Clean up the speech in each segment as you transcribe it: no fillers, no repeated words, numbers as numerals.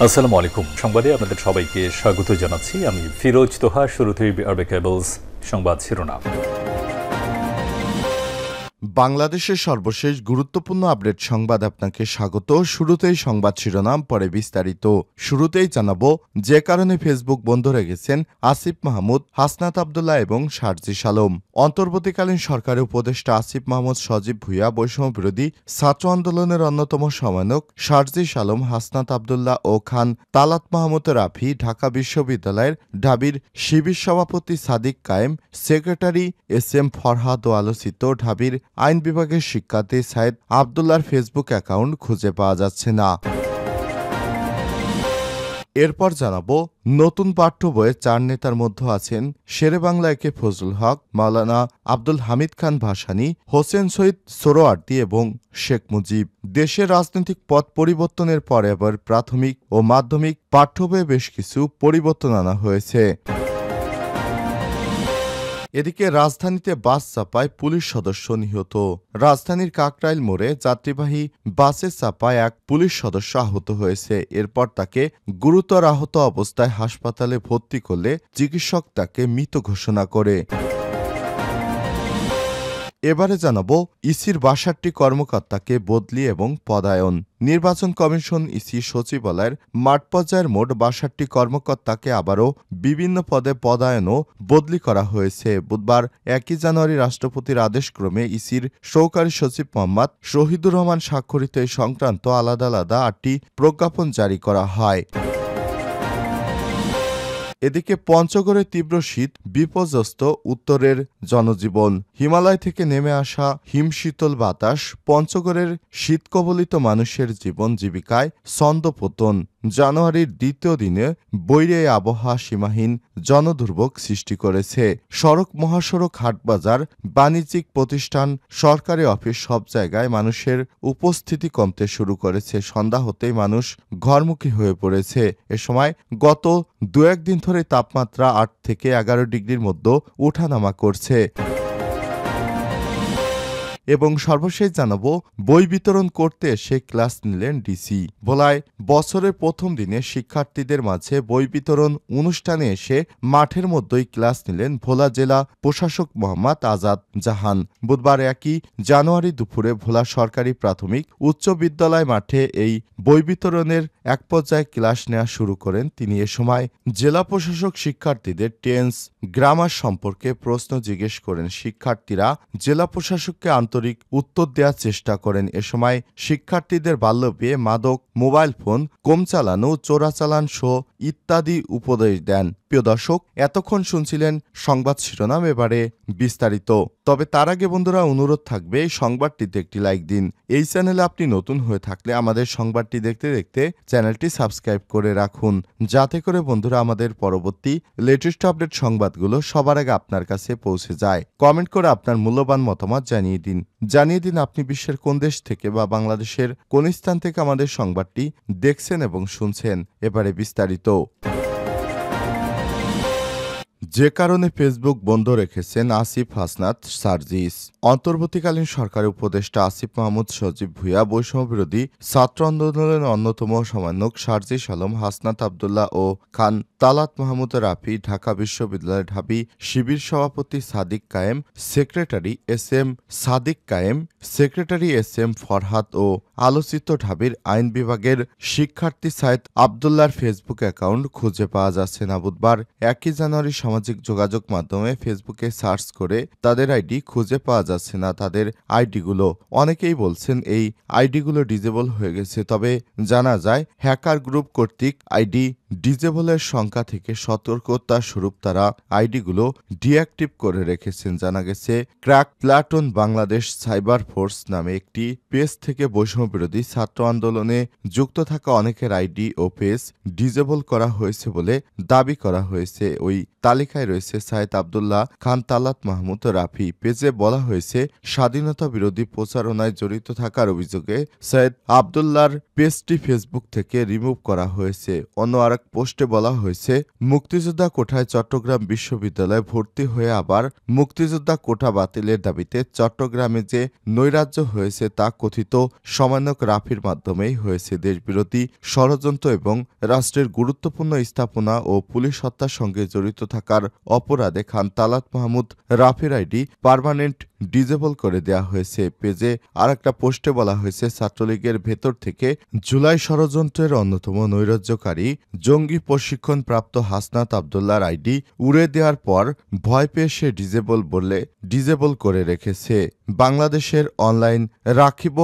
আসসালামু আলাইকুম। সংবাদে আপনাদের সবাইকে স্বাগত জানাচ্ছি। আমি ফিরোজ তোহা। শুরুতেই আরবে কেবলস সংবাদ শিরোনাম। বাংলাদেশের সর্বশেষ গুরুত্বপূর্ণ আপডেট সংবাদ আপনাকে স্বাগত। শুরুতেই সংবাদ শিরোনাম, পরে বিস্তারিত। শুরুতেই জানাবো যে কারণে ফেসবুক বন্ধ রেখেছেন আসিফ মাহমুদ, হাসনাত আবদুল্লাহ এবং সার্জিস আলম। অন্তর্বর্তীকালীন সরকারের উপদেষ্টা আসিফ মাহমুদ, সজীব ভুঁইয়া, বৈষম্য বিরোধী ছাত্র আন্দোলনের অন্যতম সমন্বয়ক সার্জিস আলম, হাসনাত আবদুল্লাহ ও খান তালাত মাহমুদ রাফি, ঢাকা বিশ্ববিদ্যালয়ের ঢাবির শিবির সভাপতি সাদিক কায়েম, সেক্রেটারি এস এম ফরহাদ ও আলোচিত ঢাবির আইন বিভাগের শিক্ষার্থী সাইদ আবদুল্লাহর ফেসবুক অ্যাকাউন্ট খুঁজে পাওয়া যাচ্ছে না। এরপর জানাবো নতুন পাঠ্য বইয়ে 4 নেতার মধ্যে আছেন শেরেবাংলা একে ফজলুল হক, মাওলানা আব্দুল হামিদ খান ভাসানী, হোসেন শহীদ সোহরাওয়ার্দী এবং শেখ মুজিব। দেশের রাজনৈতিক পথ পরিবর্তনের পরে এবার প্রাথমিক ও মাধ্যমিক পাঠ্য বইয়ে বেশ কিছু পরিবর্তন আনা হয়েছে। এদিকে রাজধানীতে বাস চাপায় পুলিশ সদস্য নিহত। রাজধানীর কাকরাইল মোড়ে যাত্রীবাহী বাসে চাপায় এক পুলিশ সদস্য আহত হয়েছে। এরপর তাকে গুরুতর আহত অবস্থায় হাসপাতালে ভর্তি করলে চিকিৎসক তাকে মৃত ঘোষণা করে। এবারে জানাবো ইসির ৬২ কর্মকর্তাকে বদলি এবং পদায়ন। নির্বাচন কমিশন ইসি সচিবালয়ের মাঠ পর্যায়ের মোট ৬২ কর্মকর্তাকে আবারও বিভিন্ন পদে পদায়ন ও বদলি করা হয়েছে। বুধবার ১ জানুয়ারি রাষ্ট্রপতির আদেশক্রমে ইসির সহকারী সচিব মোহাম্মদ শহীদুর রহমান স্বাক্ষরিত এই সংক্রান্ত আলাদা আলাদা ৮টি প্রজ্ঞাপন জারি করা হয়। এদিকে পঞ্চগড়ে তীব্র শীত, বিপর্যস্ত উত্তরের জনজীবন। হিমালয় থেকে নেমে আসা হিমশীতল বাতাস পঞ্চগড়ের শীতকবলিত মানুষের জীবন জীবিকায় ছন্দপতন। জানুয়ারির দ্বিতীয় দিনে বৈরী আবহাওয়া সীমাহীন জনদুর্ভোগ সৃষ্টি করেছে। সড়ক, মহাসড়ক, হাটবাজার, বাণিজ্যিক প্রতিষ্ঠান, সরকারি অফিস সব জায়গায় মানুষের উপস্থিতি কমতে শুরু করেছে। সন্ধ্যা হতেই মানুষ ঘরমুখী হয়ে পড়েছে। এ সময় গত ২-১ দিন ধরে তাপমাত্রা ৮ থেকে ১১ ডিগ্রির মধ্যে ওঠানামা করছে। এবং সর্বশেষ জানাবো বই বিতরণ করতে এসে ক্লাস নিলেন ডিসি। ভোলায় বছরের প্রথম দিনে শিক্ষার্থীদের মাঝে বই বিতরণ অনুষ্ঠানে এসে মাঠের মধ্যেই ক্লাস নিলেন ভোলা জেলা প্রশাসক মোহাম্মদ আজাদ জাহান। বুধবার ১ জানুয়ারি দুপুরে ভোলা সরকারি প্রাথমিক উচ্চ বিদ্যালয় মাঠে এই বই বিতরণের এক পর্যায়ে ক্লাস নেওয়া শুরু করেন তিনি। এ সময় জেলা প্রশাসক শিক্ষার্থীদের টেন্স, গ্রামার সম্পর্কে প্রশ্ন জিজ্ঞেস করেন। শিক্ষার্থীরা জেলা প্রশাসককে আন্তরিক উত্তর দেওয়ার চেষ্টা করেন। এ সময় শিক্ষার্থীদের বাল্যবিয়ে, মাদক, মোবাইল ফোন কম চালানো, চোরাচালান সহ ইত্যাদি উপদেশ দেন। প্রিয় দর্শক, এতক্ষণ শুনছিলেন সংবাদ শিরোনাম, এবারে বিস্তারিত। তবে তার আগে বন্ধুরা অনুরোধ থাকবে এই সংবাদটিতে একটি লাইক দিন। এই চ্যানেলে আপনি নতুন হয়ে থাকলে আমাদের সংবাদটি দেখতে দেখতে চ্যানেলটি সাবস্ক্রাইব করে রাখুন, যাতে করে বন্ধুরা আমাদের পরবর্তী লেটেস্ট আপডেট সংবাদগুলো সবার আগে আপনার কাছে পৌঁছে যায়। কমেন্ট করে আপনার মূল্যবান মতামত জানিয়ে দিন আপনি বিশ্বের কোন দেশ থেকে বা বাংলাদেশের কোন স্থান থেকে আমাদের সংবাদটি দেখছেন এবং শুনছেন। এবারে বিস্তারিত। যে কারণে ফেসবুক বন্ধ রেখেছেন আসিফ, হাসনাত, সার্জিস। অন্তর্বর্তীকালীন সরকারের উপদেষ্টা আসিফ মাহমুদ, সজীব ভুঁইয়া, বৈষম্য বিরোধী ছাত্র আন্দোলনের অন্যতম সমন্বয়ক সার্জিস আলম, হাসনাত আবদুল্লাহ ও খান তালাত মাহমুদ রাফি, ঢাকা বিশ্ববিদ্যালয়ের ঢাবি শিবির সভাপতি সাদিক কায়েম, সেক্রেটারি এস এম সাদিক কায়েম, সেক্রেটারি এস এম ফরহাদ ও আলোচিত ঢাবির আইন বিভাগের শিক্ষার্থী সাইদ আবদুল্লাহর ফেসবুক অ্যাকাউন্ট খুঁজে পাওয়া যাচ্ছে না। বুধবার ১ জানুয়ারি সামাজিক যোগাযোগ মাধ্যমে ফেসবুকে সার্চ করে তাদের আইডি খুঁজে পাওয়া যাচ্ছে না। তাদের আইডিগুলো, অনেকেই বলছেন এই আইডিগুলো ডিজেবল হয়ে গেছে। তবে জানা যায় হ্যাকার গ্রুপ কর্তৃক আইডি ডিজেবলের সংখ্যা থেকে সতর্কতা স্বরূপ তারা আইডিগুলো ডিঅ্যাক্টিভ করে রেখেছেন। জানা গেছে crack platoon Bangladesh cyber force নামে একটি পেজ থেকে বৈষম্য বিরোধী ছাত্র আন্দোলনে যুক্ত থাকা অনেকের আইডি ও পেজ ডিজেবল করা হয়েছে বলে দাবি করা হয়েছে। ওই তালিকা তালিকায় রয়েছে সাইদ আব্দুল্লাহ খান, তালাত মাহমুদ, রাফি। পেজে বলা হয়েছে স্বাধীনতা বিরোধী প্রচারণায় জড়িত থাকার অভিযোগে সৈয়দ আব্দুল্লাহর পেজটি ফেসবুক থেকে রিমুভ করা হয়েছে। অন্য আরেক পোস্টে বলা হয়েছে মুক্তিযোদ্ধা কোটায় চট্টগ্রাম বিশ্ববিদ্যালয়ে ভর্তি হয়ে আবার মুক্তিযোদ্ধা কোটা বাতিলের দাবিতে চট্টগ্রামে যে নৈরাজ্য হয়েছে তা কথিত সমন্বয়ক রাফির মাধ্যমেই হয়েছে। দেশবিরোধী ষড়যন্ত্র এবং রাষ্ট্রের গুরুত্বপূর্ণ স্থাপনা ও পুলিশ হত্যার সঙ্গে জড়িত থাকার অপরাধে খান তালাত মাহমুদ রাফির আইডি পার্মানেন্ট ডিজেবল করে দেয়া হয়েছে। পেজে আর একটা পোস্টে বলা হয়েছে ছাত্রলীগের ভেতর থেকে জুলাই ষড়যন্ত্রের অন্যতম নৈরাজ্যকারী জঙ্গি প্রশিক্ষণপ্রাপ্ত হাসনাত আব্দুল্লাহর আইডি উড়ে দেওয়ার পর ভয় পেয়ে সে ডিজেবল করে রেখেছে। বাংলাদেশের অনলাইন রাখিব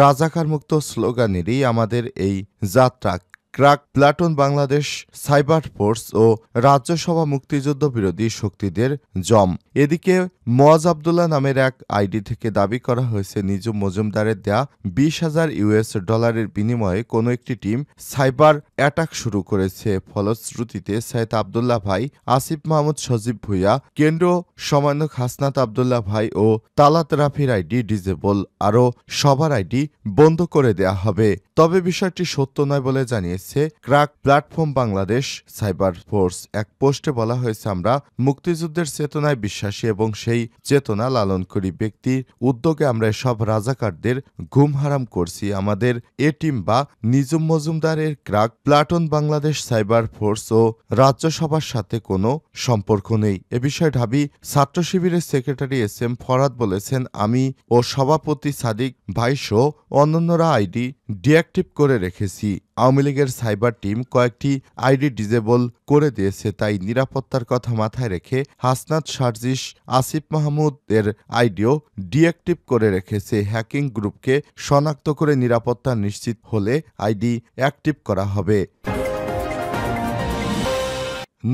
রাজাকার মুক্ত স্লোগানেরই আমাদের এই যাত্রা। Crack platoon Bangladesh cyber force ও রাজ্যসভা মুক্তিযুদ্ধ বিরোধী শক্তিদের জম। এদিকে মোয়াজ আব্দুল্লাহ নামের এক আইডি থেকে দাবি করা হয়েছে নিজুম মজুমদারের দেয়া $20,000 বিনিময়ে কোনো একটি টিম সাইবার অ্যাটাক শুরু করেছে। ফলশ্রুতিতে সৈয়দ আব্দুল্লাহ ভাই, আসিফ মাহমুদ, সজীব ভুইয়া, কেন্দ্রীয় সমন্বয়ক হাসনাত আব্দুল্লাহ ভাই ও তালাত রাফির আইডি ডিজেবল, আরও সবার আইডি বন্ধ করে দেয়া হবে। তবে বিষয়টি সত্য নয় বলে জানিয়েছে crack platform Bangladesh cyber force. এক পোস্টে বলা হয়েছে আমরা মুক্তিযুদ্ধের চেতনায় বিশ্বাসী এবং সেই চেতনা লালন করি। ব্যক্তির উদ্যোগে আমরা সব রাজাকারদের ঘুম হারাম করছি। আমাদের এ টিম বা নিজুম মজুমদারের crack platoon Bangladesh cyber force ও রাজ্যসভার সাথে কোনো সম্পর্ক নেই। এ বিষয়ে ঢাবি ছাত্র শিবিরের সেক্রেটারি এস.এম. ফরহাদ বলেছেন, আমি ও সভাপতি সাদিক ভাইসহ অন্যান্যরা আইডি ডিঅ্যাক্টিভ করে রেখেছি। আওয়ামী লীগের সাইবার টিম কয়েকটি আইডি ডিজেবল করে দিয়েছে, তাই নিরাপত্তার কথা মাথায় রেখে হাসনাত, সার্জিস, আসিফ মাহমুদ এর আইডিও ডিঅ্যাক্টিভ করে রেখেছে। হ্যাকিং গ্রুপকে শনাক্ত করে নিরাপত্তা নিশ্চিত হলে আইডি অ্যাক্টিভ করা হবে।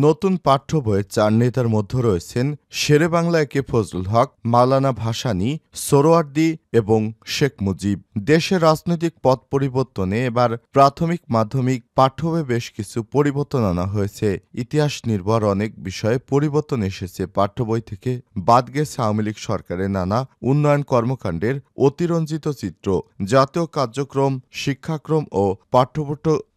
নতুন পাঠ্য বইয়ে 4 নেতার মধ্যে রয়েছেন শেরেবাংলা একে ফজলুল হক, মাওলানা ভাসানী, সোহরাওয়ার্দী এবং শেখ মুজিব। দেশের রাজনৈতিক পথ পরিবর্তনে এবার প্রাথমিক মাধ্যমিক পাঠ্য বইয়ে বেশ কিছু পরিবর্তন আনা হয়েছে। ইতিহাস নির্ভর অনেক বিষয়ে পরিবর্তন এসেছে। পাঠ্য বই থেকে বাদ গেছে আওয়ামী লীগ সরকারের নানা উন্নয়ন কর্মকাণ্ডের অতিরঞ্জিত চিত্র। জাতীয় কার্যক্রম, শিক্ষাক্রম ও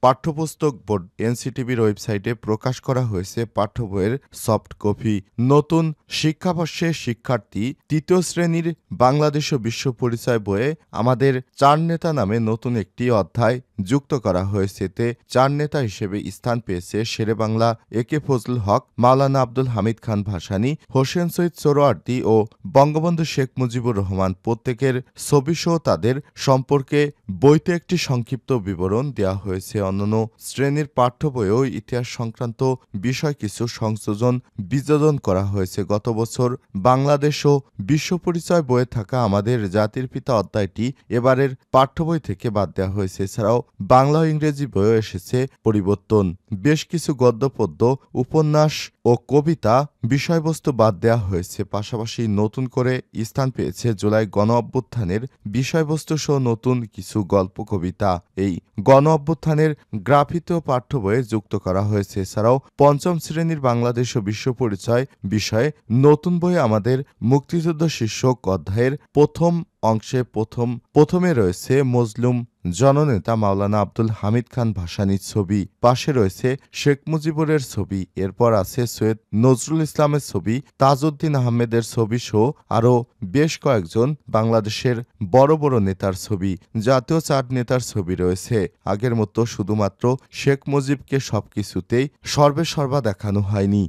পাঠ্যপুস্তক বোর্ড এনসিটিবির ওয়েবসাইটে প্রকাশ করা হয়েছে পাঠ্য বইয়ের সফট কপি। নতুন শিক্ষাবর্ষে শিক্ষার্থী তৃতীয় শ্রেণীর বাংলাদেশ ও বিশ্ব পরিচয় বইয়ে আমাদের 4 নেতা নামে নতুন একটি অধ্যায় যুক্ত করা হয়েছে। এতে 4 নেতা হিসেবে স্থান পেয়েছে শেরেবাংলা একে ফজলুল হক, মাওলানা আব্দুল হামিদ খান ভাসানী, হোসেন শহীদ সোহরাওয়ার্দী ও বঙ্গবন্ধু শেখ মুজিবুর রহমান। প্রত্যেকের ছবিসহ তাদের সম্পর্কে বইতে একটি সংক্ষিপ্ত বিবরণ দেওয়া হয়েছে। অন্যান্য শ্রেণীর পাঠ্য বইয়েও ইতিহাস সংক্রান্ত বিষয় কিছু সংযোজন বিযোজন করা হয়েছে। গত বছর বাংলাদেশ ও বিশ্ব পরিচয় বইয়ে থাকা আমাদের জাতির পিতা অধ্যায়টি এবারের পাঠ্য বই থেকে বাদ দেওয়া হয়েছে। এছাড়াও বাংলা ও ইংরেজি বইও এসেছে পরিবর্তন। বেশ কিছু গদ্য, পদ্য, উপন্যাস ও কবিতা বিষয়বস্তু বাদ দেওয়া হয়েছে। পাশাপাশি নতুন করে স্থান পেয়েছে জুলাই গণ অভ্যুত্থানের বিষয়বস্তু সহ নতুন কিছু গল্প, কবিতা। এই গণ অভ্যুত্থানের গ্রাফিত পাঠ্য বইয়ে যুক্ত করা হয়েছে। এছাড়াও 5ম শ্রেণীর বাংলাদেশ ও বিশ্ব পরিচয় বিষয়ে নতুন বইয়ে আমাদের মুক্তিযুদ্ধ শীর্ষক অধ্যায়ের প্রথম অংশে প্রথমে রয়েছে মজলুম জননেতা মাওলানা আব্দুল হামিদ খান ভাসানীর ছবি, পাশে রয়েছে শেখ মুজিবুরের ছবি, এরপর আছে সৈয়দ নজরুল ইসলামের ছবি, তাজউদ্দিন আহমেদের ছবি সহ আরও বেশ কয়েকজন বাংলাদেশের বড় বড় নেতার ছবি। জাতীয় 4 নেতার ছবি রয়েছে। আগের মতো শুধুমাত্র শেখ মুজিবকে সবকিছুতেই সর্বেসর্বা দেখানো হয়নি।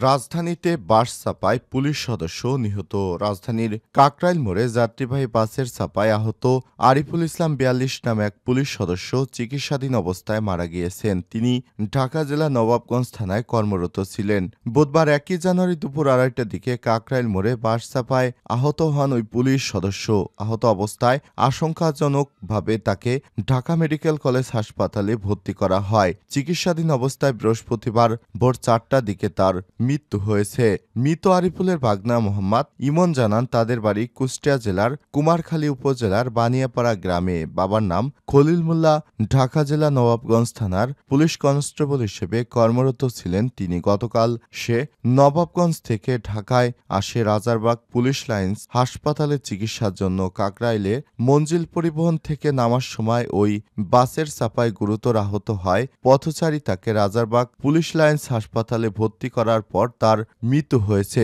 রাজধানীতে বাস চাপায় পুলিশ সদস্য নিহত। রাজধানীর কাকরাইল মোড়ে যাত্রীবাহী বাসের চাপায় আহত আরিফুল ইসলাম 42 নামে এক পুলিশ সদস্য চিকিৎসাধীন অবস্থায় মারা গিয়েছেন। তিনি ঢাকা জেলা নবাবগঞ্জ থানায় কর্মরত ছিলেন। বুধবার 1 জানুয়ারি দুপুর 2টার দিকে কাকরাইল মোড়ে বাস চাপায় আহত হন ওই পুলিশ সদস্য। আহত অবস্থায় আশঙ্কাজনকভাবে তাকে ঢাকা মেডিকেল কলেজ হাসপাতালে ভর্তি করা হয়। চিকিৎসাধীন অবস্থায় বৃহস্পতিবার ভোর 4টার দিকে তার মৃত্যু হয়েছে। মৃত আরিফুলের ভাগনা মোহাম্মদ ইমন জানান তাদের বাড়ি কুষ্টিয়া জেলার কুমারখালী উপজেলার বানিয়াপাড়া গ্রামে। বাবার নাম খলিল মোল্লা। ঢাকা জেলা নবাবগঞ্জ থানার পুলিশ কনস্টেবল হিসেবে কর্মরত ছিলেন তিনি। গতকাল সে নবাবগঞ্জ থেকে ঢাকায় আসে রাজারবাগ পুলিশ লাইন্স হাসপাতালে চিকিৎসার জন্য। কাকরাইলে মঞ্জিল পরিবহন থেকে নামার সময় ওই বাসের চাপায় গুরুতর আহত হয়। পথচারী তাকে রাজারবাগ পুলিশ লাইন্স হাসপাতালে ভর্তি করার পর তার মৃত্যু হয়েছে।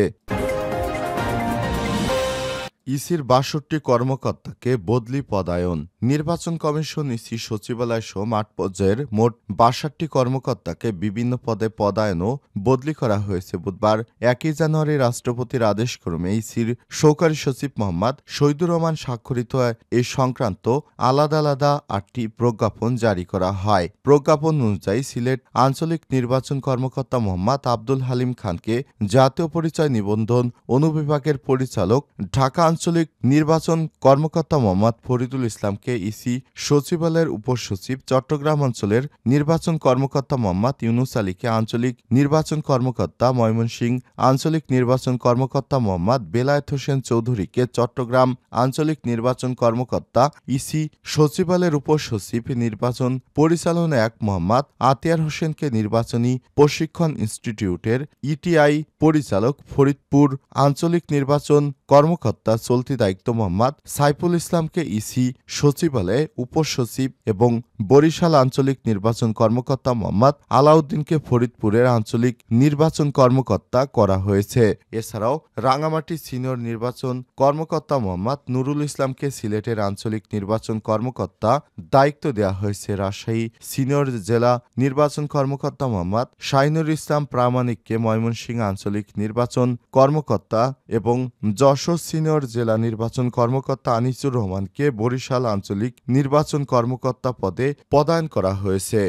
ইসির ৬২ কর্মকর্তাকে বদলি পদায়ন। নির্বাচন কমিশন ইসি সচিবালয় সহ মাঠ পর্যায়ের মোট ৬২ কর্মকর্তাকে বিভিন্ন পদে পদায়ন ও বদলি করা হয়েছে। বুধবার ১ জানুয়ারি রাষ্ট্রপতির আদেশক্রমে ইসির সহকারী সচিব মোহাম্মদ শহীদুর রহমান স্বাক্ষরিত এ সংক্রান্ত আলাদা আলাদা ৮টি প্রজ্ঞাপন জারি করা হয়। প্রজ্ঞাপন অনুযায়ী সিলেট আঞ্চলিক নির্বাচন কর্মকর্তা মোহাম্মদ আব্দুল হালিম খানকে জাতীয় পরিচয় নিবন্ধন অনুবিভাগের পরিচালক, ঢাকা আঞ্চলিক নির্বাচন কর্মকর্তা মোহাম্মদ ফরিদুল ইসলামকে ইসি সচিবালয়ের উপসচিব, চট্টগ্রাম অঞ্চলের নির্বাচন কর্মকর্তা মোহাম্মদ ইউনুস আলীকে আঞ্চলিক নির্বাচন কর্মকর্তা, ময়মনসিংহ আঞ্চলিক নির্বাচন কর্মকর্তা মোহাম্মদ বেলায়েত হোসেন চৌধুরীকে চট্টগ্রাম আঞ্চলিক নির্বাচন কর্মকর্তা, ইসি সচিবালয়ের উপসচিব নির্বাচন পরিচালনা ১ মোহাম্মদ আতিয়ার হোসেনকে নির্বাচনী প্রশিক্ষণ ইনস্টিটিউটের ইটিআই পরিচালক, ফরিদপুর আঞ্চলিক নির্বাচন কর্মকর্তা চলতি দায়িত্ব মোহাম্মদ সাইফুল ইসলামকে ইসি সচিবালয়ে উপসচিব এবং বরিশাল আঞ্চলিক নির্বাচন কর্মকর্তা মোহাম্মদ আলাউদ্দিনকে ফরিদপুরের আঞ্চলিক নির্বাচন কর্মকর্তা করা হয়েছে। এছাড়াও রাঙামাটি সিনিয়র নির্বাচন কর্মকর্তা মোহাম্মদ নুরুল ইসলামকে সিলেটের আঞ্চলিক নির্বাচন কর্মকর্তা দায়িত্ব দেওয়া হয়েছে। রাজশাহী সিনিয়র জেলা নির্বাচন কর্মকর্তা মোহাম্মদ শাহিনুর ইসলাম প্রামাণিককে ময়মনসিংহ আঞ্চলিক নির্বাচন কর্মকর্তা এবং যশোর সিনিয়র জেলা নির্বাচন কর্মকর্তা আনিসুর রহমানকে বরিশাল আঞ্চলিক নির্বাচন কর্মকর্তা পদে পদায়ন করা হয়েছে।